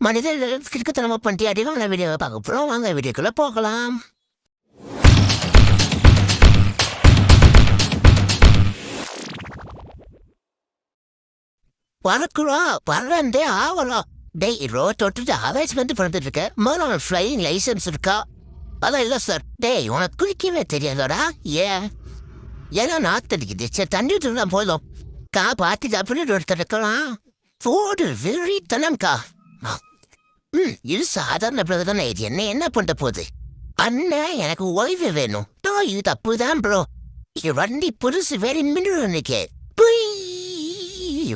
மனிதர்கள் கிறுக்குத்தனமா பண்ணிட்டு அதிகமான வீடியோவை பார்க்க போகிறோம். வாங்க வீடியோக்குள்ள போகலாம். பறக்குறா பறந்தே ஆகலாம். டேய் ரோட்டோட்டு ஆவேஸ் வந்து பறந்துட்டு இருக்க. முதல்ல ஃப்ளையிங் லைசன்ஸ் இருக்கா? அதான் இல்லை சார். டேய் உனக்கு குளிக்கவே தெரியாதோடா. ஏன்னா நாத்தடிக்குது. சரி தண்ணி விட்டுருந்தா போதும். பார்த்துட்டு அப்படின்னு ஒருத்தர் இருக்கலாம். போடு வெறித்தனம்க்கா. இது சாதாரண பிரதர் தானே. இது என்ன பண்ண போகுது? அண்ணன் எனக்கு ஓய்வு வேணும். இது தப்பு தான் ப்ரோ. வண்டி புதுசு வேற மின்னு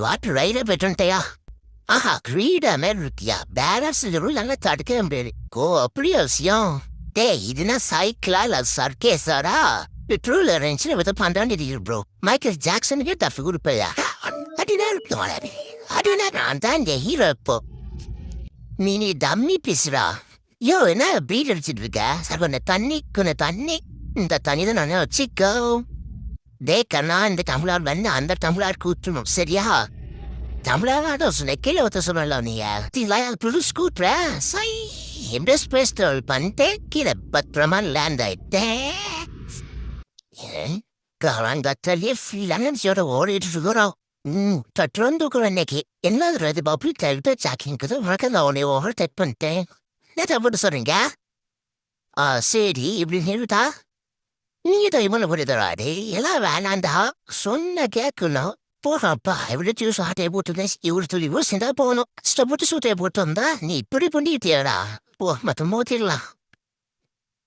வாட்டர் ரைட பெற்றுன்ட்டையா? ஆஹா கிரீடா மாதிரி இருக்கியா? பேரஸ் நல்லா தடுக்க முடியாது. அப்படி அவசியம். டேய் இதுனா சைக்கிளா இல்ல சர்க்கேஸாரா? பெட்ரோல் அரேஞ்சில் வித பண்றான்னு ப்ரோ. மைக்கேல் ஜாக்சனுக்கே தப்பு கொடுப்பையா? அப்படின்னா நான் தான் இந்த ஹீரோ. இப்போ நீ டம்மி பேசுறா. என்ன பீட் அடிச்சிட்டு இருக்க? சார் கொஞ்சம் தண்ணி இந்த தண்ணி தான் நான் வச்சுக்கோ. டே கண்ணா இந்த தமிழார் வந்து அந்த தமிழார் கூட்டணும் சரியா? தமிழாக சொன்ன கீழே ஒருத்த சொல்லலாம். நீ புது ஸ்கூட்ர சை எம்ப்ரெஸ் பேஸ்டல் பண்ணிட்டு கீழே பத்திரமா லேண்ட் ஆயிட்டேன். காலங்கத்தாலே ஃபினான்ஸோட ஓடிட்டு இருக்கிறோம். தட்டுறந்துக்குற இன்னைக்கு என்னது பப்ளிக் டைல்ட்டு சாக்கிங்கிறது உனக்கு நான் உன்னை ஓவர் டெக் பண்ணிட்டேன். நேற்று அப்படி சொல்றீங்க. சரி இப்படி நிறுத்தா. நீ தான் இவனை புரியுதாடி. எல்லாம் வேணாண்டா சொன்ன கேட்கணும். போகப்பா இப்படி ஜூஸ் ஆட்டையை போட்டுனேன். இவ்வளோ துளி ஊசிந்தா போகணும். போட்டு சூட்டையை போட்டு வந்தா நீ இப்படி பண்ணிட்டியாடா. போ மற்ற மோத்திடலாம்.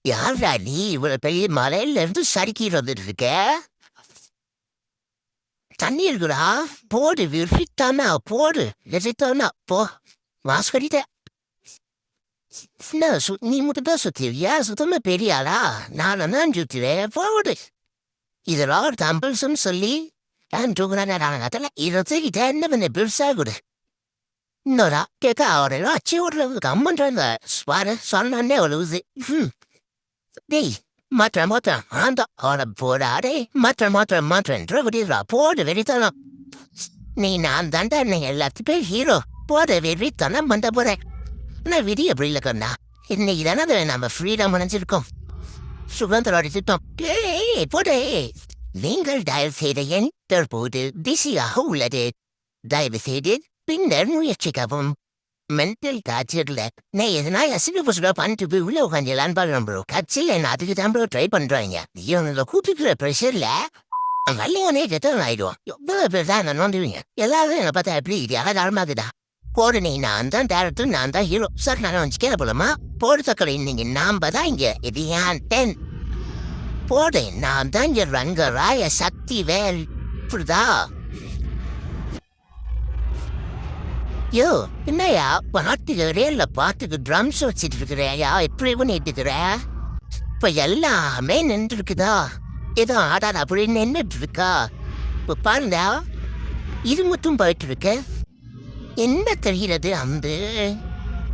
யாரா நீ இவ்வளோ பெரிய மலையில இருந்து சறுக்கிட்டு வந்துட்டு இருக்க? தண்ணி இருக்குடா. போடு விரித்தானா போடு எதிர்த்தானா போ. வாஸ்கடிட்ட நீ மட்டும் தான் சுத்தியா? சுத்தமா பெரியாளா? நான் தான் சுத்துறேன். போடு இதெல்லாம் தம்பிள்ஸ்ன்னு சொல்லி நான் தூக்குறாங்க. இதை தூக்கிட்ட என்ன பண்ண பெருசா கொடு. இன்னொரா கேட்க அவரெல்லாம் அச்சு ஓடுறது கம்மன்றாங்க. ஸ்வார சொன்னே உழுவுது. டேய் மாத்திரம் ஆண்டா அவனை போடாடே. மாத்திரன்ற விடுறா. போடு வெறித்தனம். நான் தாண்டா நீங்க எல்லாத்துக்கும் ஹீரோ. போட வெறித்தனம் பண்ண போறேன். ஆனால் விதி அப்படி இல்லைக்கண்ணா. இன்னைக்கு தானே நம்ம ஃப்ரீடம் நினைச்சிருக்கோம். சுதந்திர திட்டம். போடே நீங்கள் தயவு செய்த எண் தற்போது பிஸியாக உள்ளது. தயவு செய்து பின்னர் முயற்சிக்கவும். மென்டல் டார்ச்சர்ல நான் எதனா அசிங்க பண்ணிட்டு போய் உள்ள உட்காந்துலான்னு பாக்குறேன் ப்ரோ. கட்சியில் என்ன அதுக்கு தான் ப்ரோ ட்ரை பண்றாங்க. இவங்க கூப்பிட்டுக்கிற ப்ரெஷர்ல வள்ளியோனே கெட்டவன் ஆயிடுவான். எவ்வளவு பேர் தான் என்ன நோண்டுவீங்க. எல்லாரும் என்னை பார்த்தா எப்படி இது அழகாரமாகுதா? போடு நீ நான் தான் டேரக்டர் நான் தான் ஹீரோ. சார் நான் வந்து கேட்க போலாமா? போடு தக்கலை இன்னைக்கு நாம தான் இங்க. இது ஏன் 10 போடு. நான் தான் இங்க ரங்கராய சக்தி வேல். புரிதா? யோ என்னையா பாட்டுக்கு ரேல்ல பாட்டுக்கு ட்ரம்ஸ் வச்சுட்டு இருக்கிறேயா? எப்படி பண்ணிட்டு இருக்கிற? இப்ப எல்லாமே நின்று இருக்குதா? ஏதோ ஆடாத அப்படி நின்றுட்டு இருக்கா? இப்ப பாருங்க இது மட்டும் போயிட்டு இருக்கு. என்ன தெரிகிறது? அந்த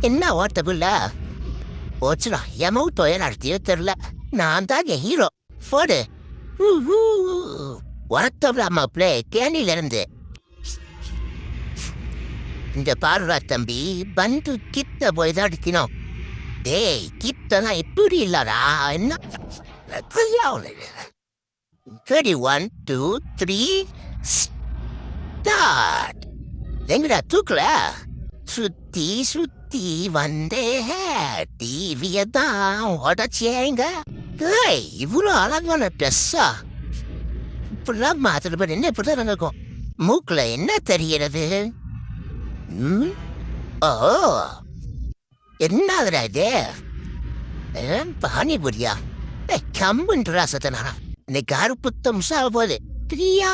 என்ன ஓட்டக்குள்ள போச்சுடா. எமவு தொயலாடுத்தியோ தெரியல. நான் தான் என் ஹீரோ. போடு உரத்தம்லாமா பிளே கேண்டில இருந்து. இந்த பாருடா தம்பி பந்து கிட்ட போய் தான் அடிக்கணும். டேய் கிட்டதான் எப்படி இல்லடா. என்ன 1 2 3 ஸ்டார்ட். எங்கடா தூக்கல? சுத்தி சுத்தி வந்தே டிவியதான் உடச்சேங்க. இவ்வளோ அழகான ட்ரெஸ்ஸா? இப்படிலாம் மாத்திர பேர் என்ன இப்படிதான் நடக்கும். மூக்குல என்ன தெரிகிறது? ஓ என்னதுடா இது? பானிபுரியா? கம்புன்றா சத்தனா. இன்னைக்கு அறுபத்தம் போகுது பிரியா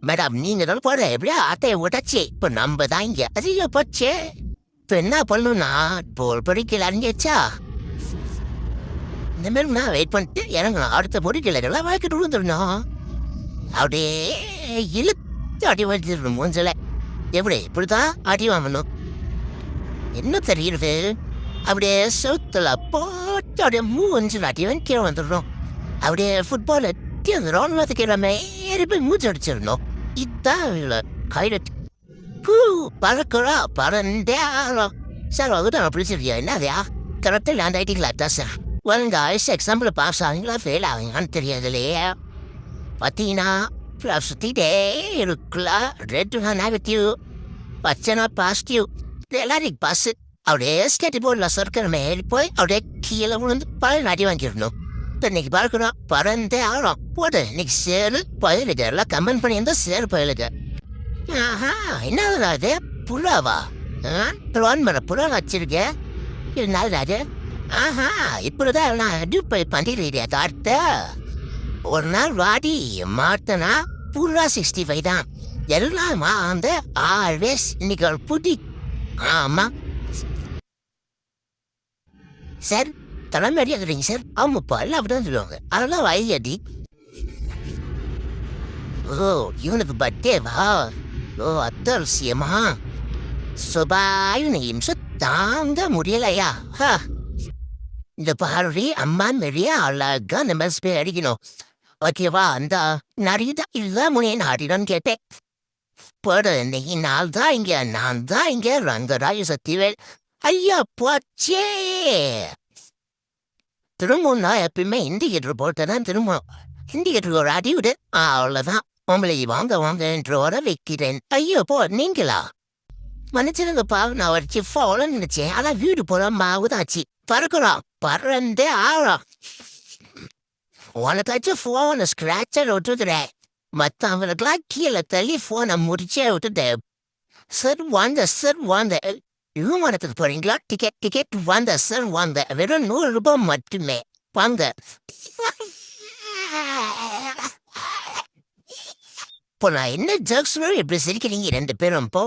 மேடம். நீங்க தான் போற எப்படியா அத்தையை உடச்சி. இப்ப நம்ம தான் இங்க அதிக போச்சு. இப்ப என்ன பண்ணணும்னா போல் பொறிக்கல அறிஞ்சிச்சா இந்த மாதிரி நான் வெயிட் பண்ணிட்டு இறங்கணும். அடுத்த பொறிக்கலாம் வாய்க்கிட்டு விழுந்துடணும். அப்படியே இழுத்து அடி வச்சிடணும் மூஞ்சல. எப்படி இப்படிதான் அடி வாங்கணும். என்ன தெரியுது? அப்படியே சவுத்துல போட்டு அப்படியே மூஞ்சில் அடி வந்து கீழே வந்துடணும். அப்படியே ஃபுட்பால் எட்டி அந்த ரவுண்ட் பார்த்துக்கிற மாதிரி போய் மூச்சு அடிச்சிடணும். இதான் கையில பறக்குறா பறந்தாலும் சார் வகுதான் அப்படி சொல்லியா என்னதையா கரெக்டாக லேண்ட் ஆகிட்டீங்களா தான் சார் ஒழுங்க எக்ஸாம்பிள் பாஸ் ஆகுங்களா ஃபெயில் ஆகுங்களான்னு தெரியாதுலையே பார்த்தீங்கன்னா சுற்றிட்டே இருக்குல்ல ரெட்டுனா நெகட்டிவ் பச்சைனா பாசிட்டிவ் எல்லாரும் பாஸ் அப்படியே ஸ்கேட் போர்டில் சொற்கிற மேலே போய் அப்படியே கீழே விழுந்து பழைய நாட்டி வாங்கிடணும் இப்போ இன்னைக்கு பார்க்கணும் பறந்தே ஆகிறோம் போடு இன்னைக்கு சேரு பயிலுக்கு எல்லாம் கமெண்ட் பண்ணியிருந்தா சேரு பயிலுக்கு ஆஹா என்ன அது புறாவா ட்ரோன் மேலே புறா வச்சிருக்கேன் இருந்தாலும் அது ஆஹா இப்படிதான் நான் டியூப்பை பண்ணிடுறேன் தார்த்த ஒரு நாள் வாடி மாட்டனா புறா 65 தான் எல்லாமா அந்த ஆல்வேஸ் இன்னைக்கு ஒரு புடி ஆமா சார் தலைமையாக இருக்கிறீங்க சார் ஆமாப்பா எல்லாம் அப்படிதான் சொல்லுவாங்க அதெல்லாம் வயதி ஓ இவனுக்கு பர்த்டேவா ஓ அத்தரசியமா சுபாயு நிமிஷம் தாங்க முடியலையா இந்த பாரு அம்மா மெரிய அழகா நம்ம அடிக்கணும் ஓகேவா அந்த நிறைய இல்ல முனைய நாடினு கேட்டேன் போடு இன்னைக்கு நான் தான் இங்க ரங்கராய சக்திவேல் ஐயா போச்சே திரும்ப நான் எப்பயுமே இண்டிகேட்டர் போட்டுதான் திரும்ப இண்டிகேட்டர் ஒரு அடி விடு அவ்வளவுதான் உங்களை வாங்கன்றோட வைக்கிறேன் ஐயோ போ நீங்களா மன்னிச்சிருங்கப்பா நான் ஒரு சிஃபாவோட நினைச்சேன் அதான் வீடு போற மாவுதாச்சு பறக்குறோம் பறந்தே ஆகிறோம் உனக்காச்சும் போனை ஸ்கிராச்சர் விட்டுக்கிறேன் மற்றவங்களுக்கெல்லாம் கீழே தள்ளி போனை முடிச்சே விட்டுட்டேன் சார் வாங்க விமானத்துக்கு போறீங்களா டிக்கெட் வாங்க சார் வாங்க வெறும் ₹100 மட்டுமே வாங்க இப்போ நான் என்ன ஜோக்ஸ் எப்படி சிரிக்கிறீங்க 2 பேரும் போ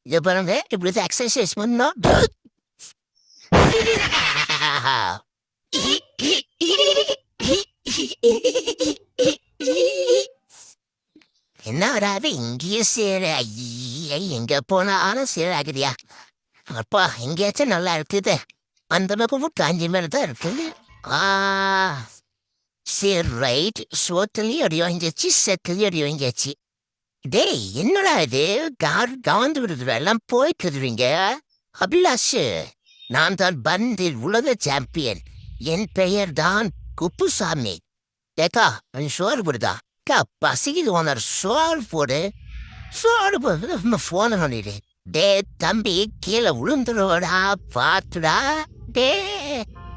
இது பாருங்க இப்படி எக்ஸசைஸ் பண்ணோம் என்ன வராது இங்கேயே சேர எங்க போனாலும் சேராகுதியா அப்பா எங்கேயாச்சும் நல்லா இருக்குது அந்த பக்கமும் காஞ்சி மேல தான் இருக்குது சரி ரைட் சோத்துலயும் அடி வாங்கியாச்சு செத்துலயும் அடி வாங்கியாச்சு டேய் என்னடா இது கவர்ந்து விடுறது எல்லாம் போயிட்டுருவீங்க அபிலாஷு நான் தான் பந்தில் உலக சாம்பியன் என் பெயர் தான் குப்புசாமி ஏக்கா சோறு போடுதா அக்கா பசிக்குது ஓனர் சோறு போடு போன பண்ணிடு டே தம்பி கீழே விழுந்துருவடா பாத்துடா டே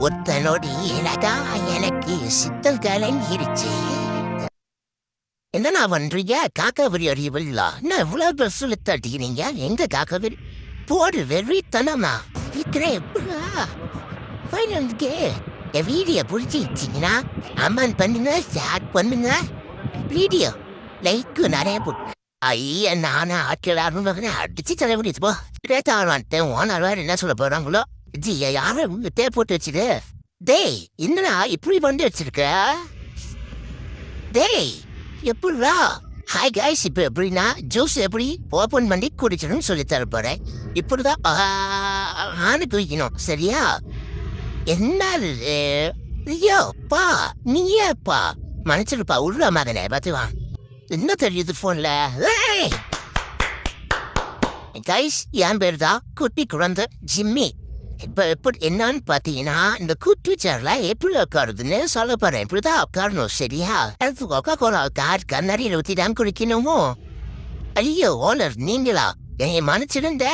ஒத்தனோடி எனக்கா எனக்கு சித்தல் கலங்கிருச்சு என்ன பண்றீங்க காக்காவரி அறிவில்லா என்ன இவ்வளவு பெருசு சொல்லி தட்டிக்கிறீங்க எங்க காக்காவரி போடு வெறித்தனமா இருக்கிறேன் என் வீடியோ பிடிச்சிருச்சிங்கன்னா அம்மன் பண்ணுங்க ஷேர் பண்ணுங்க வீடியோ லைக்கு நிறைய போட்டு ஐயா நானே ஆட்கள் அடிச்சு தலை முடிச்சு போ வந்துட்டேன் ஓனர் வேறு என்ன சொல்ல போறாங்களோ ஜி யாரும் தே போட்டு வச்சுடு டேய் என்னடா இப்படி பண்ணி வச்சிருக்க டேய் எப்படிடா ஹாய் கைஸ் இப்போ எப்படின்னா ஜூஸ் எப்படி ஓப்பன் பண்ணி குடிச்சிடணும்னு சொல்லி தர போறேன் இப்படிதான் ஆணு குடிக்கணும் சரியா என்ன ஐயோப்பா நீயேப்பா மன்னிச்சிருப்பா உள்ள மகனே பார்த்துவா என்ன தெரியுது போன்ல கைஸ் என் பேர் தான் குட்டி குழந்தை ஜிம்மி இப்ப எப்படி என்னன்னு பாத்தீங்கன்னா இந்த குட்டி சேர்ல எப்படி உட்காருதுன்னு சொல்ல போறேன் இப்படிதான் உட்காரணும் சரியா எனக்கு கொக்கா கோலா கார் கண்ணாடியில் ஊத்தி தான் குடிக்கணுமோ ஐயோ ஓனர் நீங்களா என்னை மன்னிச்சிருந்த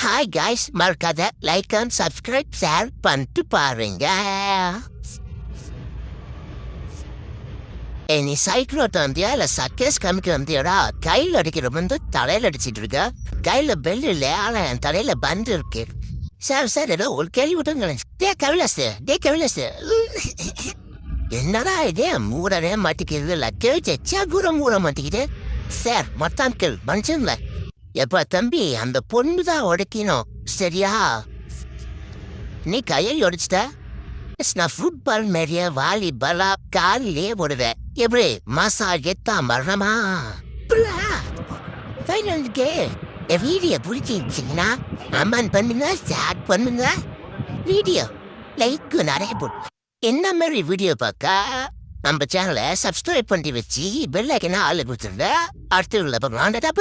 ஹாய் கைஸ் மறக்காத லைக் அண்ட் சப்ஸ்கிரைப் ஷேர் பண்ணிட்டு பாருங்க நீ சைக்கிள் ஓட்ட வந்தியா இல்ல சர்க்கஸ் காமிக்க வந்தியாடா கையில் அடிக்கிற வந்து தலையில அடிச்சிட்டு இருக்க கையில பெல் இல்ல ஆனா என் தலையில பந்து இருக்கு சார் ஏதோ ஒரு கேள்வி விட்டுங்க டே கவிலாஸ் என்னடா இதே மூடனே மாட்டிக்கிறது இல்ல கேச்சா கூட மூட மாட்டிக்கிட்டு சார் மத்தான்கள் மனுஷன்ல எப்ப தம்பி அந்த பொண்ணுதான் உடைக்கணும் சரியா நீ கையை உடைச்சிட்ட நான் ஃபுட்பால் மாரிய வாலிபாலா காலிலே போடுவேன் எப்படி மசாஜ் எத்தா மரணமா வீடியோ பிடிச்சிருச்சிங்கன்னா அம்மன் பண்ணுங்க ஸ்டார்ட் பண்ணுங்க வீடியோ லைக் நிறைய போட்டு என்ன மாதிரி வீடியோ பார்க்க நம்ம சேனலை சப்ஸ்கிரைப் பண்ணி வச்சு பெல் ஐக்கனை ஆளு கொடுத்துருங்க. அடுத்து உள்ள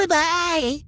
பாய்.